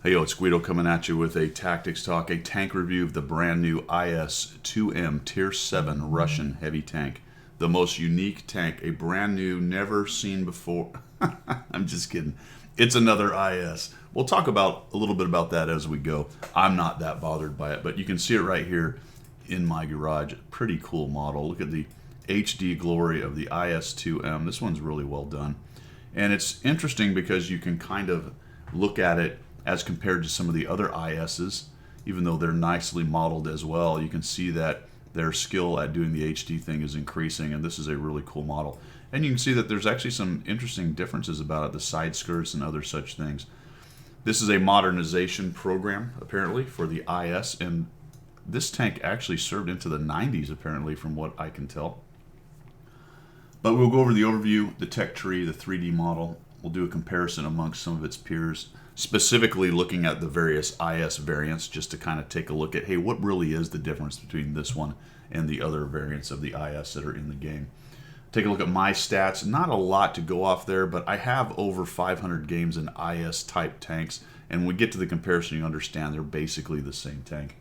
Hey, yo, it's Guido coming at you with a Tactics Talk, a tank review of the brand new IS-2M Tier 7 Russian heavy tank. The most unique tank, a brand new, never seen before. I'm just kidding. It's another IS. We'll talk about a little bit about that as we go. I'm not that bothered by it, but you can see it right here in my garage. Pretty cool model. Look at the HD glory of the IS-2M. This one's really well done. And it's interesting because you can kind of look at it as compared to some of the other ISs, even though they're nicely modeled as well. You can see that their skill at doing the HD thing is increasing, and this is a really cool model. And you can see that there's actually some interesting differences about it, the side skirts and other such things. This is a modernization program, apparently, for the IS, and this tank actually served into the 90s, apparently, from what I can tell. But we'll go over the overview, the tech tree, the 3D model. We'll do a comparison amongst some of its peers, specifically looking at the various IS variants, just to kind of take a look at, hey, what really is the difference between this one and the other variants of the IS that are in the game. Take a look at my stats. Not a lot to go off there, but I have over 500 games in IS-type tanks, and when we get to the comparison, you understand they're basically the same tank.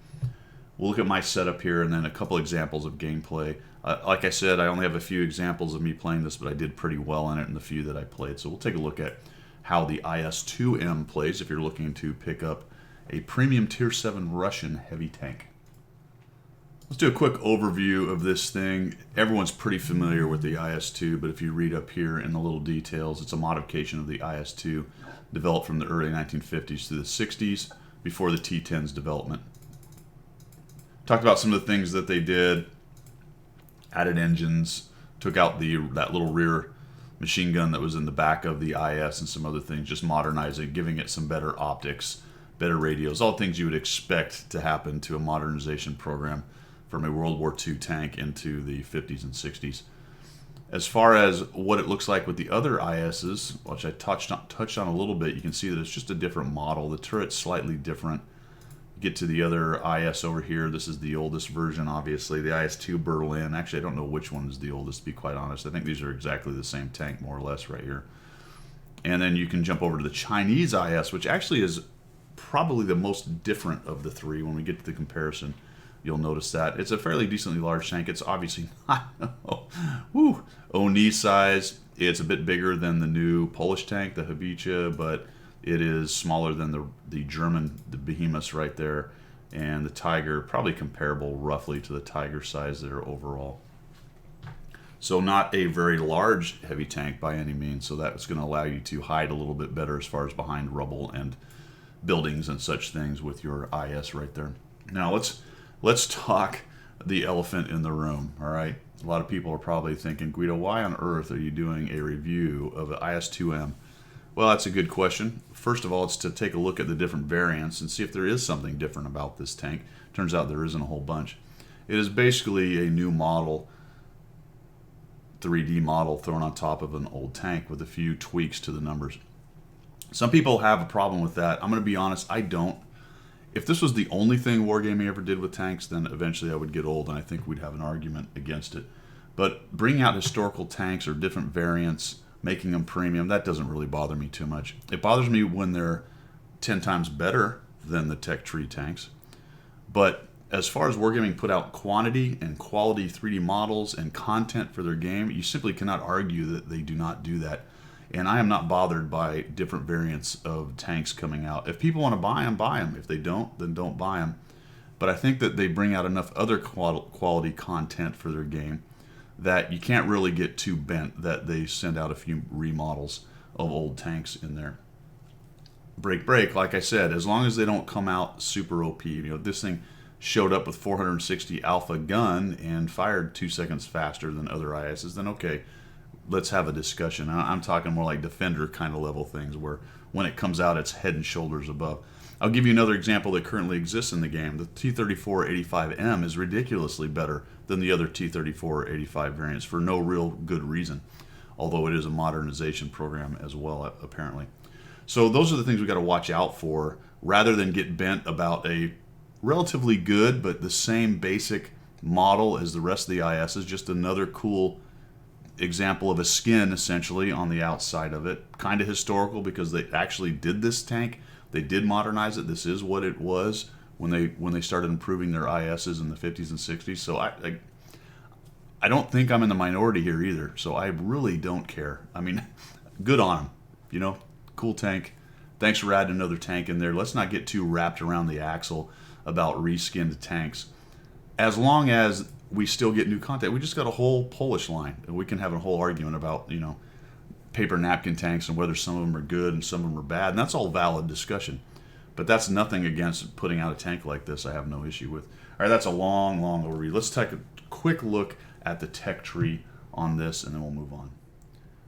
We'll look at my setup here and then a couple examples of gameplay. Like I said, I only have a few examples of me playing this, but I did pretty well in it in the few that I played. So we'll take a look at how the IS-2M plays if you're looking to pick up a premium Tier 7 Russian heavy tank. Let's do a quick overview of this thing. Everyone's pretty familiar with the IS-2, but if you read up here in the little details, it's a modification of the IS-2 developed from the early 1950s to the 60s before the T-10's development. Talked about some of the things that they did. Added engines, took out that little rear machine gun that was in the back of the IS and some other things, just modernizing, giving it some better optics, better radios, all things you would expect to happen to a modernization program from a World War II tank into the 50s and 60s. As far as what it looks like with the other ISs, which I touched on a little bit, you can see that it's just a different model. The turret's slightly different. Get to the other IS over here. This is the oldest version, obviously. The IS-2 Berlin. Actually, I don't know which one is the oldest, to be quite honest. I think these are exactly the same tank, more or less, right here. And then you can jump over to the Chinese IS, which actually is probably the most different of the three. When we get to the comparison, you'll notice that. It's a fairly decently large tank. It's obviously not Oni size. It's a bit bigger than the new Polish tank, the Habicha, but it is smaller than the German, the behemoths right there, and the Tiger, probably comparable roughly to the Tiger size there overall. So not a very large heavy tank by any means, so that's going to allow you to hide a little bit better as far as behind rubble and buildings and such things with your IS right there. Now let's talk the elephant in the room, all right? A lot of people are probably thinking, Guido, why on earth are you doing a review of the IS-2M? Well, that's a good question. First of all, it's to take a look at the different variants and see if there is something different about this tank. Turns out there isn't a whole bunch. It is basically a new model, 3D model thrown on top of an old tank with a few tweaks to the numbers. Some people have a problem with that. I'm going to be honest, I don't. If this was the only thing Wargaming ever did with tanks, then eventually I would get old and I think we'd have an argument against it. But bringing out historical tanks or different variants, making them premium, that doesn't really bother me too much. It bothers me when they're 10 times better than the tech tree tanks. But as far as Wargaming put out quantity and quality 3D models and content for their game, you simply cannot argue that they do not do that. And I am not bothered by different variants of tanks coming out. If people want to buy them, buy them. If they don't, then don't buy them. But I think that they bring out enough other quality content for their game that you can't really get too bent that they send out a few remodels of old tanks in there. Break, like I said, as long as they don't come out super OP. You know, this thing showed up with 460 alpha gun and fired 2 seconds faster than other ISs, then okay, let's have a discussion. I'm talking more like Defender kind of level things where when it comes out, it's head and shoulders above. I'll give you another example that currently exists in the game. The T-34-85M is ridiculously better than the other T-34-85 variants for no real good reason, although it is a modernization program as well, apparently. So those are the things we got to watch out for, rather than get bent about a relatively good but the same basic model as the rest of the IS is just another cool example of a skin essentially on the outside of it. Kind of historical because they actually did this tank They did modernize it. This is what it was when they started improving their ISs in the 50s and 60s. So I don't think I'm in the minority here either. So I really don't care. I mean, good on them. You know, cool tank. Thanks for adding another tank in there. Let's not get too wrapped around the axle about reskinned tanks. As long as we still get new content, we just got a whole Polish line, and we can have a whole argument about, you know, paper napkin tanks and whether some of them are good and some of them are bad, and that's all valid discussion. But that's nothing against putting out a tank like this. I have no issue with. All right, that's a long overview. Let's take a quick look at the tech tree on this, and then we'll move on.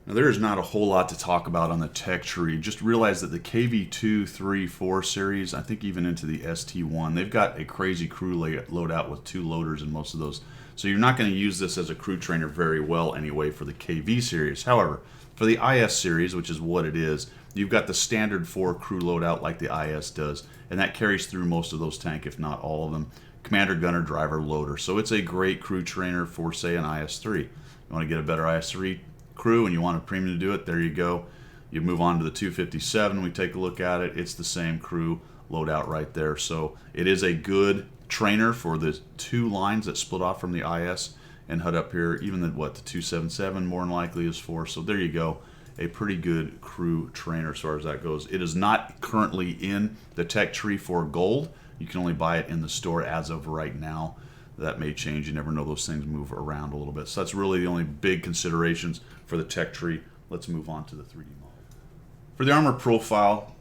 Now, there is not a whole lot to talk about on the tech tree. Just realize that the KV2, 3, 4 series, I think even into the ST1, they've got a crazy crew loadout with 2 loaders in most of those. So you're not going to use this as a crew trainer very well anyway for the KV series. However, for the IS series, which is what it is, you've got the standard 4 crew loadout like the IS does, and that carries through most of those tanks, if not all of them. Commander, gunner, driver, loader. So it's a great crew trainer for, say, an IS-3. You want to get a better IS-3 crew and you want a premium to do it, there you go. You move on to the 257, we take a look at it. It's the same crew loadout right there. So it is a good trainer for the 2 lines that split off from the IS and HUD up here. Even the 277 more than likely is 4. So there you go. A pretty good crew trainer as far as that goes. It is not currently in the tech tree for gold. You can only buy it in the store as of right now. That may change. You never know. Those things move around a little bit. So that's really the only big considerations for the tech tree. Let's move on to the 3D model. For the armor profile,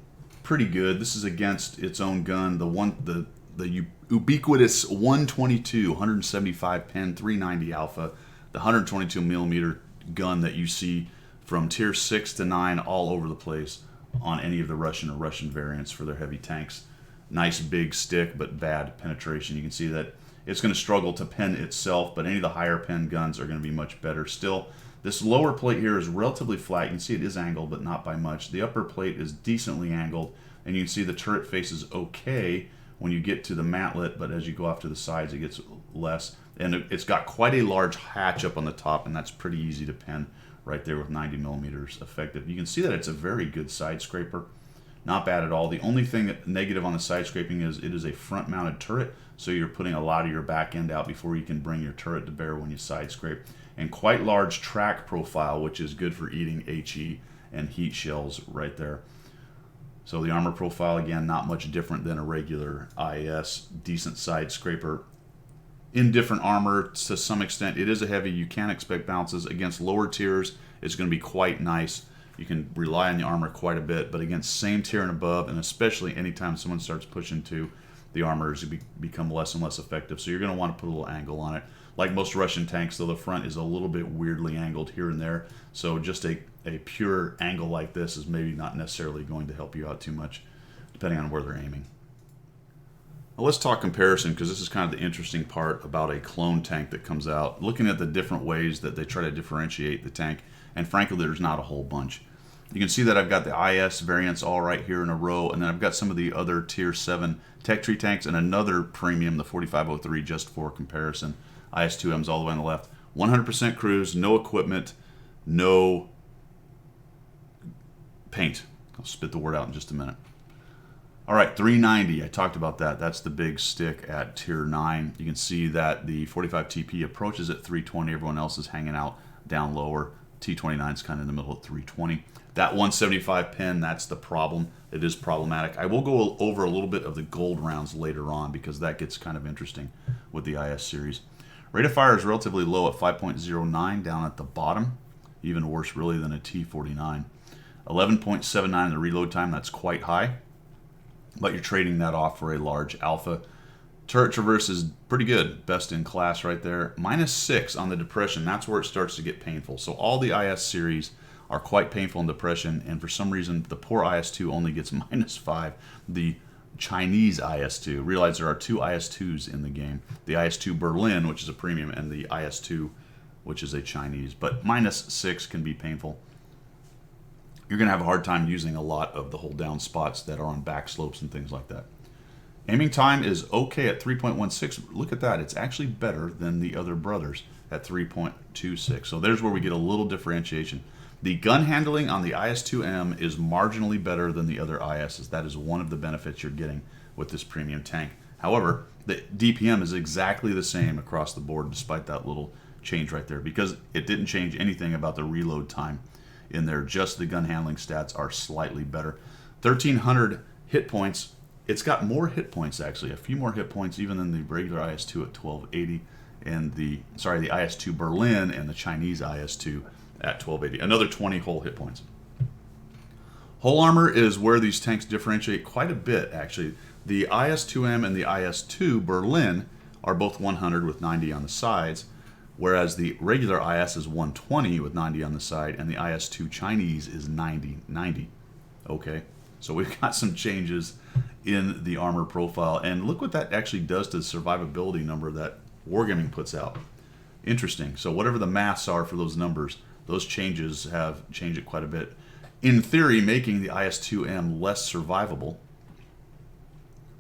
pretty good. This is against its own gun. The ubiquitous 122, 175 pen, 390 alpha, the 122 millimeter gun that you see from tier 6 to 9 all over the place on any of the Russian or Russian variants for their heavy tanks. Nice big stick, but bad penetration. You can see that it's going to struggle to pen itself, but any of the higher pen guns are going to be much better. Still, this lower plate here is relatively flat. You can see it is angled, but not by much. The upper plate is decently angled, and you can see the turret face is okay when you get to the mantlet, but as you go off to the sides, it gets less. And it's got quite a large hatch up on the top, and that's pretty easy to pen right there with 90 millimeters effective. You can see that it's a very good side scraper. Not bad at all. The only thing negative on the side scraping is it is a front mounted turret, so you're putting a lot of your back end out before you can bring your turret to bear when you side scrape. And quite large track profile, which is good for eating HE and heat shells right there. So the armor profile, again, not much different than a regular IS. Decent side scraper. Indifferent armor to some extent. It is a heavy. You can expect bounces. Against lower tiers, it's going to be quite nice. You can rely on the armor quite a bit, but against same tier and above, and especially anytime someone starts pushing to, the armor is become less and less effective. So you're going to want to put a little angle on it. Like most Russian tanks, though, the front is a little bit weirdly angled here and there. So just a pure angle like this is maybe not necessarily going to help you out too much, depending on where they're aiming. Now let's talk comparison, because this is kind of the interesting part about a clone tank that comes out. Looking at the different ways that they try to differentiate the tank, and frankly, there's not a whole bunch. You can see that I've got the IS variants all right here in a row, and then I've got some of the other tier 7 tech tree tanks and another premium, the 4503, just for comparison. IS-2M's all the way on the left. 100% cruise, no equipment, no paint. I'll spit the word out in just a minute. All right, 390, I talked about that. That's the big stick at tier 9. You can see that the 45 TP approaches at 320. Everyone else is hanging out down lower. T29 is kind of in the middle at 320. That 175 pin, that's the problem. It is problematic. I will go over a little bit of the gold rounds later on, because that gets kind of interesting with the IS series. Rate of fire is relatively low at 5.09 down at the bottom. Even worse really than a T49. 11.79 in the reload time, that's quite high. But you're trading that off for a large alpha. Turret traverse is pretty good, best in class right there. -6 on the depression, that's where it starts to get painful. So all the IS series are quite painful in depression, and for some reason the poor IS-2 only gets -5. The Chinese IS-2, realize there are 2 IS-2s in the game. The IS-2 Berlin, which is a premium, and the IS-2, which is a Chinese. But -6 can be painful. You're going to have a hard time using a lot of the hold down spots that are on back slopes and things like that. Aiming time is okay at 3.16. Look at that. It's actually better than the other brothers at 3.26. So there's where we get a little differentiation. The gun handling on the IS-2M is marginally better than the other ISs. That is one of the benefits you're getting with this premium tank. However, the DPM is exactly the same across the board despite that little change right there, because it didn't change anything about the reload time in there. Just the gun handling stats are slightly better. 1,300 hit points. It's got more hit points, actually, a few more hit points even than the regular IS-2 at 1280, and the IS-2 Berlin and the Chinese IS-2 at 1280. Another 20 whole hit points. Hull armor is where these tanks differentiate quite a bit, actually. The IS-2M and the IS-2 Berlin are both 100 with 90 on the sides, whereas the regular IS is 120 with 90 on the side, and the IS-2 Chinese is 90. Okay, so we've got some changes in the armor profile, and look what that actually does to the survivability number that Wargaming puts out. Interesting. So whatever the maths are for those numbers, those changes have changed it quite a bit. In theory, making the IS-2M less survivable,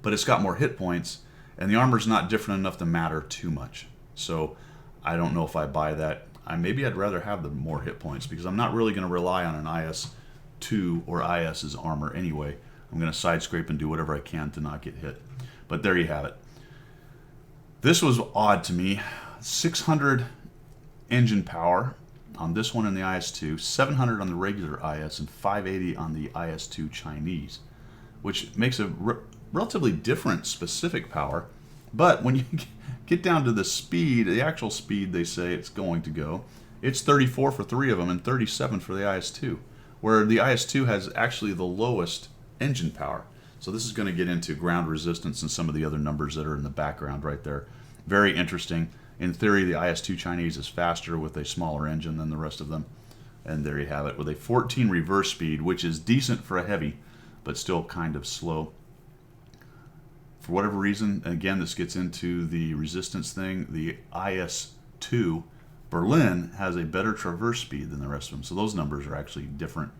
but it's got more hit points, and the armor's not different enough to matter too much. So I don't know if I buy that. Maybe I'd rather have the more hit points, because I'm not really going to rely on an IS-2 or IS's armor anyway. I'm going to side scrape and do whatever I can to not get hit. But there you have it. This was odd to me. 600 engine power on this one in the IS-2, 700 on the regular IS, and 580 on the IS-2 Chinese, which makes a relatively different specific power. But when you get down to the speed, the actual speed they say it's going to go, it's 34 for 3 of them and 37 for the IS-2, where the IS-2 has actually the lowest engine power. So this is going to get into ground resistance and some of the other numbers that are in the background right there. Very interesting. In theory, the IS-2 Chinese is faster with a smaller engine than the rest of them. And there you have it, with a 14 reverse speed, which is decent for a heavy, but still kind of slow. For whatever reason, again, this gets into the resistance thing, the IS-2 Berlin has a better traverse speed than the rest of them. So those numbers are actually different,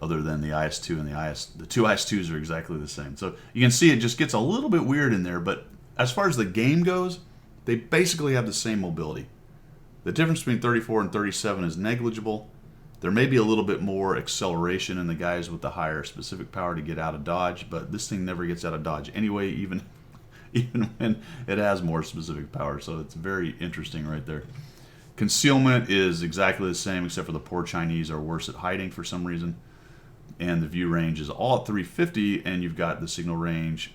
other than the IS-2 and the two IS-2s are exactly the same. So you can see it just gets a little bit weird in there, but as far as the game goes, they basically have the same mobility. The difference between 34 and 37 is negligible. There may be a little bit more acceleration in the guys with the higher specific power to get out of dodge, but this thing never gets out of dodge anyway, even when it has more specific power. So it's very interesting right there. Concealment is exactly the same, except for the poor Chinese are worse at hiding for some reason. And the view range is all at 350, and you've got the signal range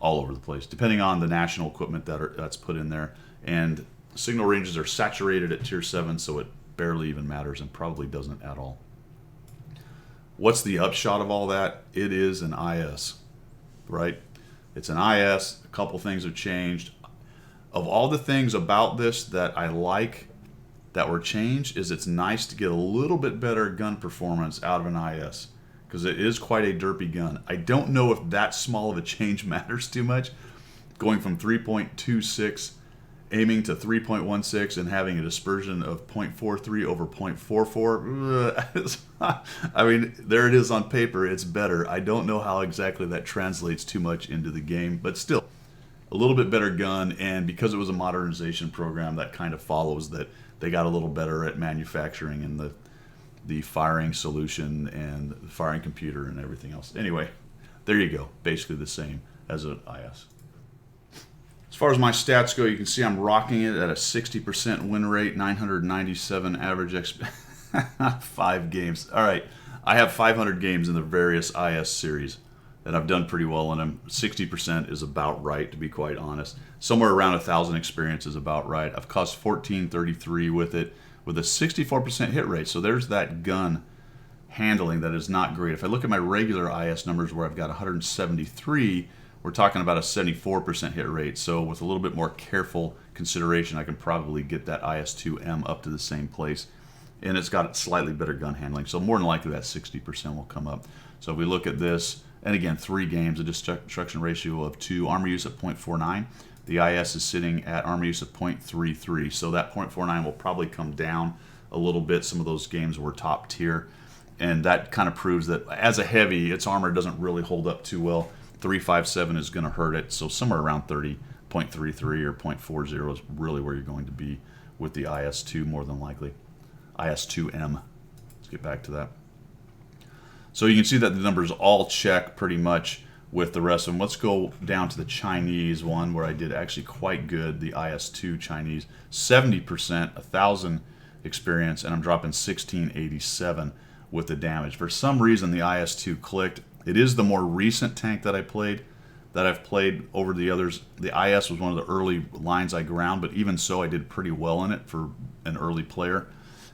all over the place, depending on the national equipment that's put in there. And signal ranges are saturated at tier 7, so it barely even matters and probably doesn't at all. What's the upshot of all that? It is an IS, right? It's an IS. A couple things have changed. Of all the things about this that I like that were changed, is it's nice to get a little bit better gun performance out of an IS, because it is quite a derpy gun. I don't know if that small of a change matters too much. Going from 3.26 aiming to 3.16 and having a dispersion of 0.43 over 0.44. I mean, there it is on paper. It's better. I don't know how exactly that translates too much into the game, but still, a little bit better gun. And because it was a modernization program, that kind of follows that they got a little better at manufacturing and the firing solution and the firing computer and everything else. Anyway, there you go. Basically the same as an IS. As far as my stats go, you can see I'm rocking it at a 60% win rate, 997 average XP. 5 games. All right, I have 500 games in the various IS series, and I've done pretty well in them. 60% is about right, to be quite honest. Somewhere around 1,000 experience is about right. I've cost 1433 with it, with a 64% hit rate. So there's that gun handling that is not great. If I look at my regular IS numbers where I've got 173, we're talking about a 74% hit rate. So with a little bit more careful consideration, I can probably get that IS-2M up to the same place. And it's got slightly better gun handling. So more than likely that 60% will come up. So if we look at this, and again, 3 games, a destruction ratio of 2, armor use at 0.49. The IS is sitting at armor use of 0.33. So that 0.49 will probably come down a little bit. Some of those games were top tier. And that kind of proves that as a heavy, its armor doesn't really hold up too well. 357 is going to hurt it, so somewhere around 30.33 or 0.40 is really where you're going to be with the IS-2 more than likely. IS-2M. get back to that. So you can see that the numbers all check pretty much with the rest of them. Let's go down to the Chinese one where I did actually quite good, the IS-2 Chinese. 70%, 1,000 experience, and I'm dropping 1687 with the damage. For some reason, the IS-2 clicked. It is the more recent tank that I've played over the others. The IS was one of the early lines I ground, but even so, I did pretty well in it for an early player.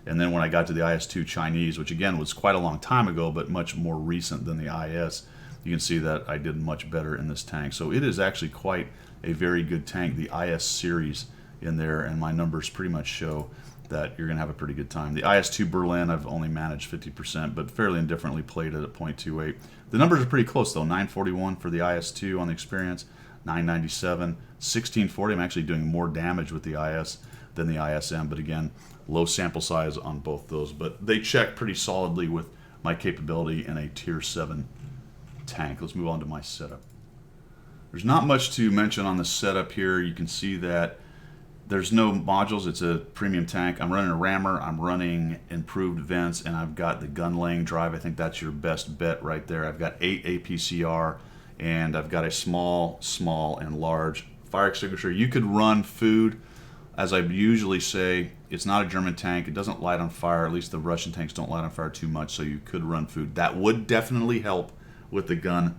And then when I got to the IS-2 Chinese, which again was quite a long time ago, but much more recent than the IS, you can see that I did much better in this tank. So it is actually quite a very good tank, the IS series in there, and my numbers pretty much show that you're going to have a pretty good time. The IS-2 Berlin, I've only managed 50%, but fairly indifferently played it at .28. The numbers are pretty close, though. 941 for the IS-2 on the experience, 997, 1640. I'm actually doing more damage with the IS than the IS-M, but again, low sample size on both those. But they check pretty solidly with my capability in a Tier 7 tank. Let's move on to my setup. There's not much to mention on the setup here. You can see that there's no modules. It's a premium tank. I'm running a rammer, I'm running improved vents, and I've got the gun laying drive. I think that's your best bet right there. I've got 8 APCR, and I've got a small, and large fire extinguisher. You could run food. As I usually say, it's not a German tank. It doesn't light on fire. At least the Russian tanks don't light on fire too much, so you could run food. That would definitely help with the gun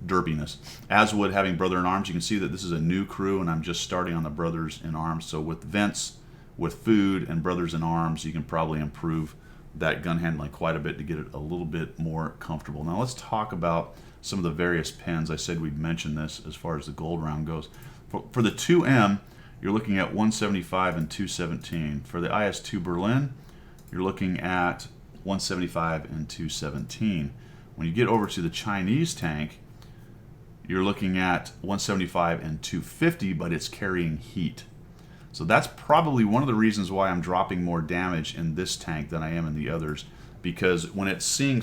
derpiness, as would having Brother in Arms. You can see that this is a new crew, and I'm just starting on the Brothers in Arms. So with vents, with food, and Brothers in Arms, you can probably improve that gun handling quite a bit to get it a little bit more comfortable. Now let's talk about some of the various pins. I said we'd mention this as far as the gold round goes. For the 2M, you're looking at 175 and 217. For the IS-2 Berlin, you're looking at 175 and 217. When you get over to the Chinese tank, you're looking at 175 and 250, but it's carrying heat. So that's probably one of the reasons why I'm dropping more damage in this tank than I am in the others, because when it's seeing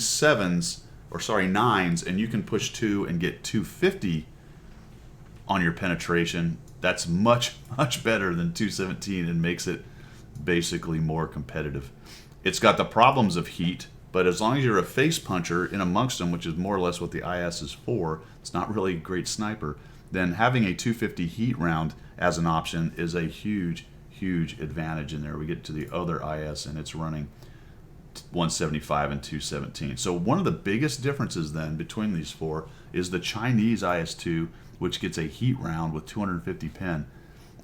nines, and you can push 2 and get 250 on your penetration, that's much better than 217 and makes it basically more competitive. It's got the problems of heat, but as long as you're a face puncher in amongst them, which is more or less what the IS is for, it's not really a great sniper, then having a 250 heat round as an option is a huge advantage in there. We get to the other IS and it's running 175 and 217. So one of the biggest differences then between these four is the Chinese IS-2, which gets a heat round with 250 pin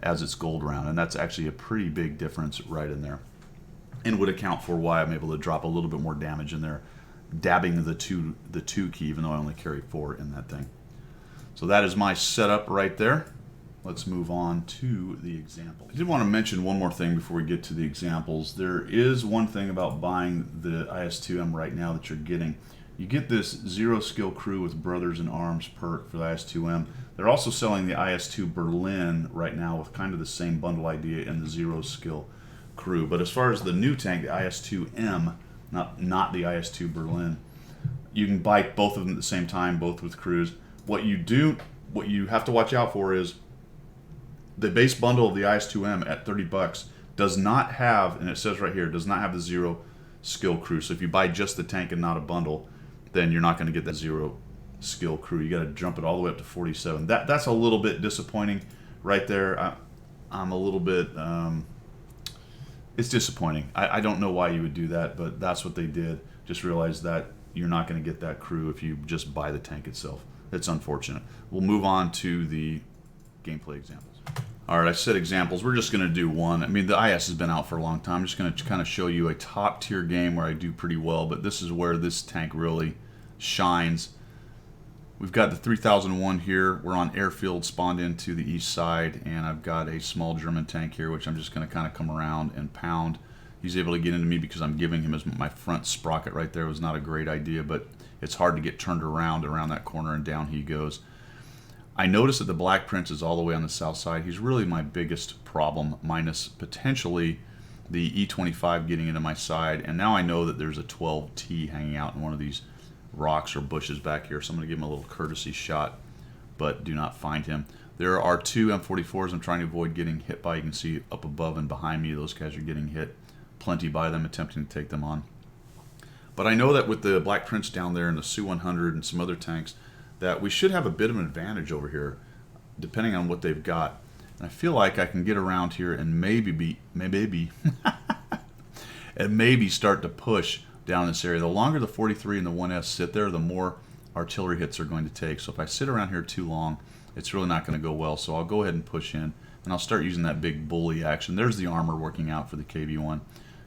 as its gold round, and that's actually a pretty big difference right in there, and would account for why I'm able to drop a little bit more damage in there, dabbing the two key, even though I only carry 4 in that thing. So that is my setup right there. Let's move on to the example. I did want to mention one more thing before we get to the examples. There is one thing about buying the IS-2M right now that you're getting. You get this 0 skill crew with Brothers in Arms perk for the IS-2M. They're also selling the IS-2 Berlin right now with kind of the same bundle idea and the 0 skill crew. But as far as the new tank, the IS-2M, not the IS-2 Berlin, you can buy both of them at the same time, both with crews. What you have to watch out for is the base bundle of the IS-2M at 30 bucks does not have, and it says right here, does not have the 0 skill crew. So if you buy just the tank and not a bundle, then you're not going to get that 0 skill crew. You got to jump it all the way up to 47. That's a little bit disappointing right there. I'm a little bit, it's disappointing. I don't know why you would do that, but that's what they did. Just realize that you're not going to get that crew if you just buy the tank itself. It's unfortunate. We'll move on to the gameplay examples. All right, I said examples. We're just going to do one. I mean, the IS has been out for a long time. I'm just going to kind of show you a top tier game where I do pretty well, but this is where this tank really shines. We've got the 3001 here. We're on airfield, spawned into the east side, and I've got a small German tank here, which I'm just going to kind of come around and pound. He's able to get into me because I'm giving him my front sprocket right there. It was not a great idea, but it's hard to get turned around that corner, and down he goes. I noticed that the Black Prince is all the way on the south side. He's really my biggest problem, minus potentially the E25 getting into my side. And now I know that there's a 12T hanging out in one of these rocks or bushes back here. So I'm going to give him a little courtesy shot, but do not find him. There are 2 M44s I'm trying to avoid getting hit by. You can see up above and behind me, those guys are getting hit plenty by them, attempting to take them on. But I know that with the Black Prince down there and the Su-100 and some other tanks, that we should have a bit of an advantage over here, depending on what they've got. And I feel like I can get around here and maybe and maybe start to push down this area. The longer the 43 and the 1S sit there, the more artillery hits are going to take. So if I sit around here too long, it's really not going to go well. So I'll go ahead and push in, and I'll start using that big bully action. There's the armor working out for the KV-1.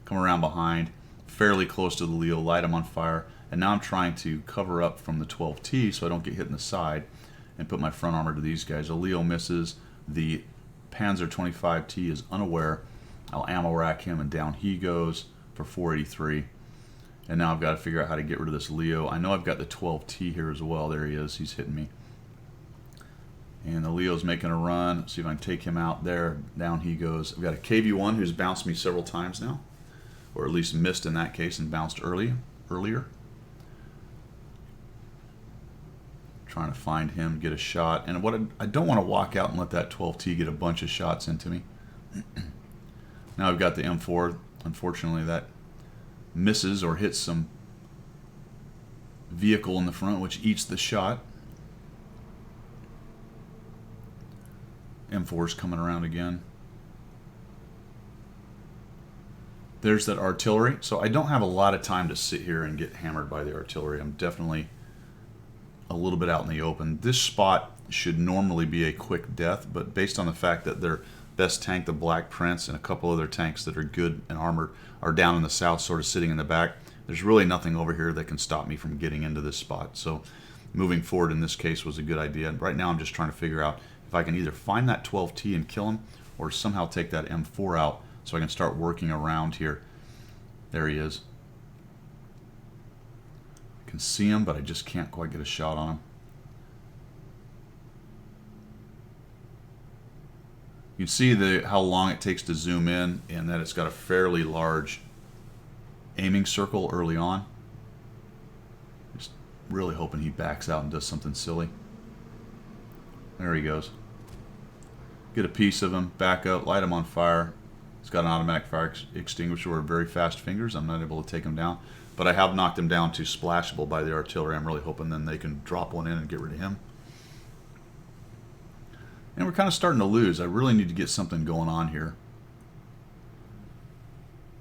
Come around behind, fairly close to the Leo, light them on fire, and now I'm trying to cover up from the 12T so I don't get hit in the side and put my front armor to these guys. The Leo misses. The Panzer 25T is unaware. I'll ammo rack him, and down he goes for 483. And now I've got to figure out how to get rid of this Leo. I know I've got the 12T here as well. There he is. He's hitting me. And the Leo's making a run. See if I can take him out there. Down he goes. I've got a KV-1 who's bounced me several times now, or at least missed in that case and bounced earlier. Trying to find him, get a shot. And what I don't want to walk out and let that 12T get a bunch of shots into me. Now I've got the M4. Unfortunately, that misses or hits some vehicle in the front, which eats the shot. M4's coming around again. There's that artillery. So I don't have a lot of time to sit here and get hammered by the artillery. I'm definitely a little bit out in the open. This spot should normally be a quick death, but based on the fact that their best tank, the Black Prince, and a couple other tanks that are good and armored are down in the south, sort of sitting in the back, there's really nothing over here that can stop me from getting into this spot. So moving forward in this case was a good idea. Right now I'm just trying to figure out if I can either find that 12T and kill him, or somehow take that M4 out so I can start working around here. There he is. I can see him, but I just can't quite get a shot on him. You can see how long it takes to zoom in, and that it's got a fairly large aiming circle early on. Just really hoping he backs out and does something silly. There he goes. Get a piece of him, back up, light him on fire. He's got an automatic fire extinguisher or very fast fingers. I'm not able to take him down, but I have knocked him down to splashable by the artillery. I'm really hoping then they can drop one in and get rid of him. And we're kind of starting to lose. I really need to get something going on here.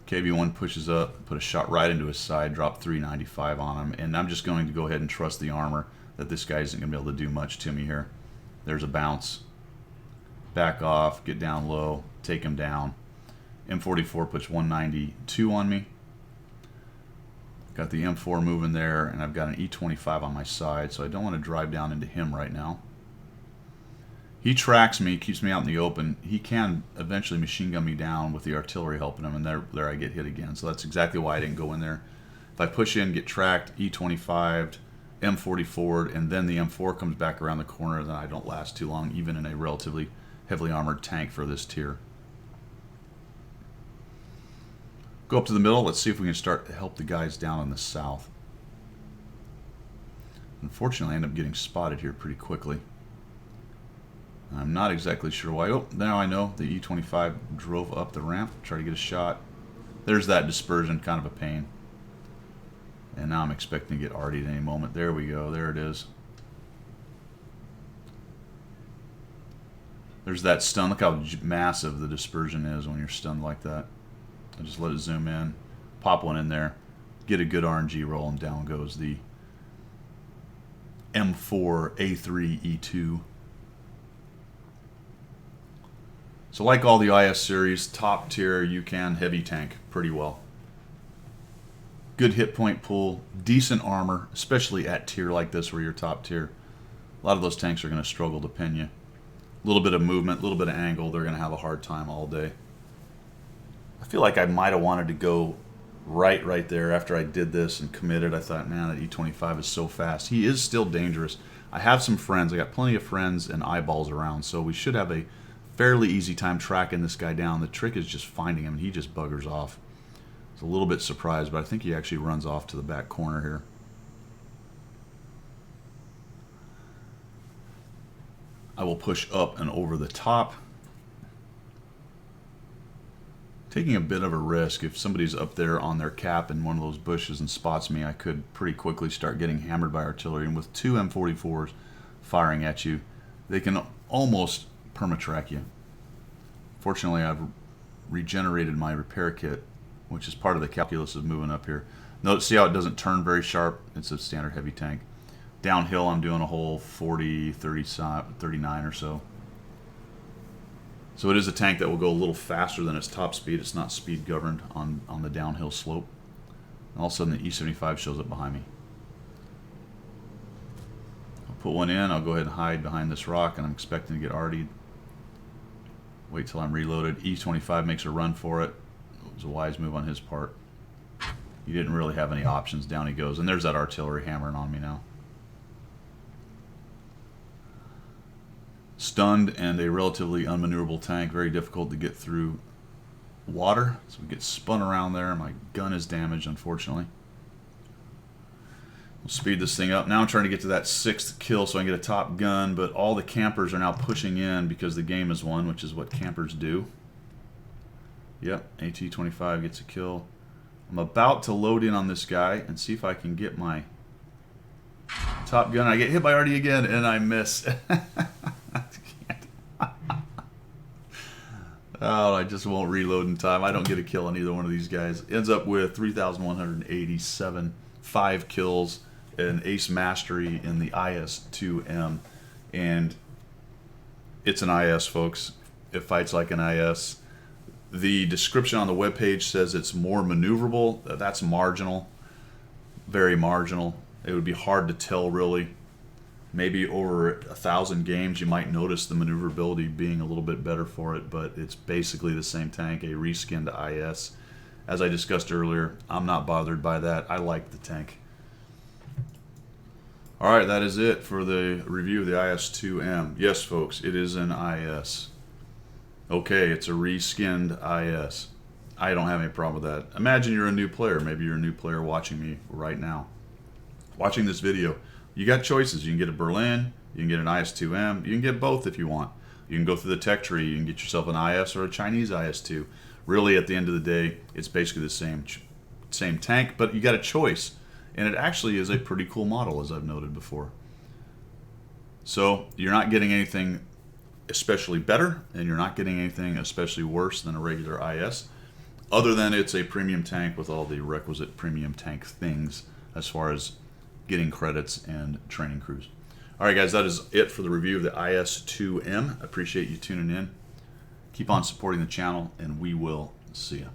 KV-1 pushes up, put a shot right into his side, drop 395 on him, and I'm just going to go ahead and trust the armor that this guy isn't going to be able to do much to me here. There's a bounce. Back off, get down low, take him down. M44 puts 192 on me. Got the M4 moving there, and I've got an E25 on my side, so I don't want to drive down into him right now. He tracks me, keeps me out in the open. He can eventually machine gun me down with the artillery helping him, and there I get hit again. So that's exactly why I didn't go in there. If I push in, get tracked, E25'd, M40 forward, and then the M4 comes back around the corner, then I don't last too long, even in a relatively heavily armored tank for this tier. Go up to the middle. Let's see if we can start to help the guys down in the south. Unfortunately, I end up getting spotted here pretty quickly. I'm not exactly sure why. Oh, now I know the E25 drove up the ramp, try to get a shot. There's that dispersion, kind of a pain. And now I'm expecting to get artied at any moment. There we go, there it is. There's that stun. Look how massive the dispersion is when you're stunned like that. I just let it zoom in, pop one in there, get a good RNG roll, and down goes the M4 A3 E2. So like all the IS series, top tier, you can heavy tank pretty well. Good hit point pool, decent armor, especially at tier like this where you're top tier. A lot of those tanks are going to struggle to pin you. A little bit of movement, a little bit of angle, they're going to have a hard time all day. I feel like I might have wanted to go right there after I did this and committed. I thought, man, that E25 is so fast. He is still dangerous. I have some friends. I got plenty of friends and eyeballs around, so we should have a fairly easy time tracking this guy down. The trick is just finding him, and he just buggers off. I was a little bit surprised, but I think he actually runs off to the back corner here. I will push up and over the top. taking a bit of a risk. If somebody's up there on their cap in one of those bushes and spots me, I could pretty quickly start getting hammered by artillery. And with two M44s firing at you, they can almost perma-track you. Fortunately, I've regenerated my repair kit, which is part of the calculus of moving up here. Notice, see how it doesn't turn very sharp? It's a standard heavy tank. Downhill, I'm doing a whole 40, 30, 39 or so. So it is a tank that will go a little faster than its top speed. It's not speed governed on the downhill slope. And all of a sudden the E-75 shows up behind me. I'll put one in, I'll go ahead and hide behind this rock, and I'm expecting to get artied. Wait till I'm reloaded. E-25 makes a run for it. It was a wise move on his part. He didn't really have any options. Down he goes. And there's that artillery hammering on me now. Stunned and a relatively unmaneuverable tank. Very difficult to get through water. So we get spun around there. My gun is damaged, unfortunately. We'll speed this thing up. Now I'm trying to get to that 6th kill so I can get a top gun, but all the campers are now pushing in because the game is won, which is what campers do. Yep, AT-25 gets a kill. I'm about to load in on this guy and see if I can get my top gun. I get hit by Artie again, and I miss. Oh, I just won't reload in time. I don't get a kill on either one of these guys. Ends up with 3,187, 5 kills, an ace mastery in the IS-2M. And it's an IS, folks. It fights like an IS. The description on the webpage says it's more maneuverable. That's marginal. Very marginal. It would be hard to tell, really. Maybe over 1,000 games you might notice the maneuverability being a little bit better for it, but it's basically the same tank, a reskinned IS. As I discussed earlier, I'm not bothered by that. I like the tank. Alright, that is it for the review of the IS-2M. Yes, folks, it is an IS. Okay, it's a reskinned IS. I don't have any problem with that. Imagine you're a new player. Maybe you're a new player watching me right now. Watching this video. You got choices. You can get a Berlin, you can get an IS-2M, you can get both if you want. You can go through the tech tree, you can get yourself an IS or a Chinese IS-2. Really, at the end of the day, it's basically the same tank, but you got a choice. And it actually is a pretty cool model, as I've noted before. So, you're not getting anything especially better, and you're not getting anything especially worse than a regular IS, other than it's a premium tank with all the requisite premium tank things as far as getting credits and training crews. Alright guys, that is it for the review of the IS-2M. Appreciate you tuning in. Keep on supporting the channel, and we will see you.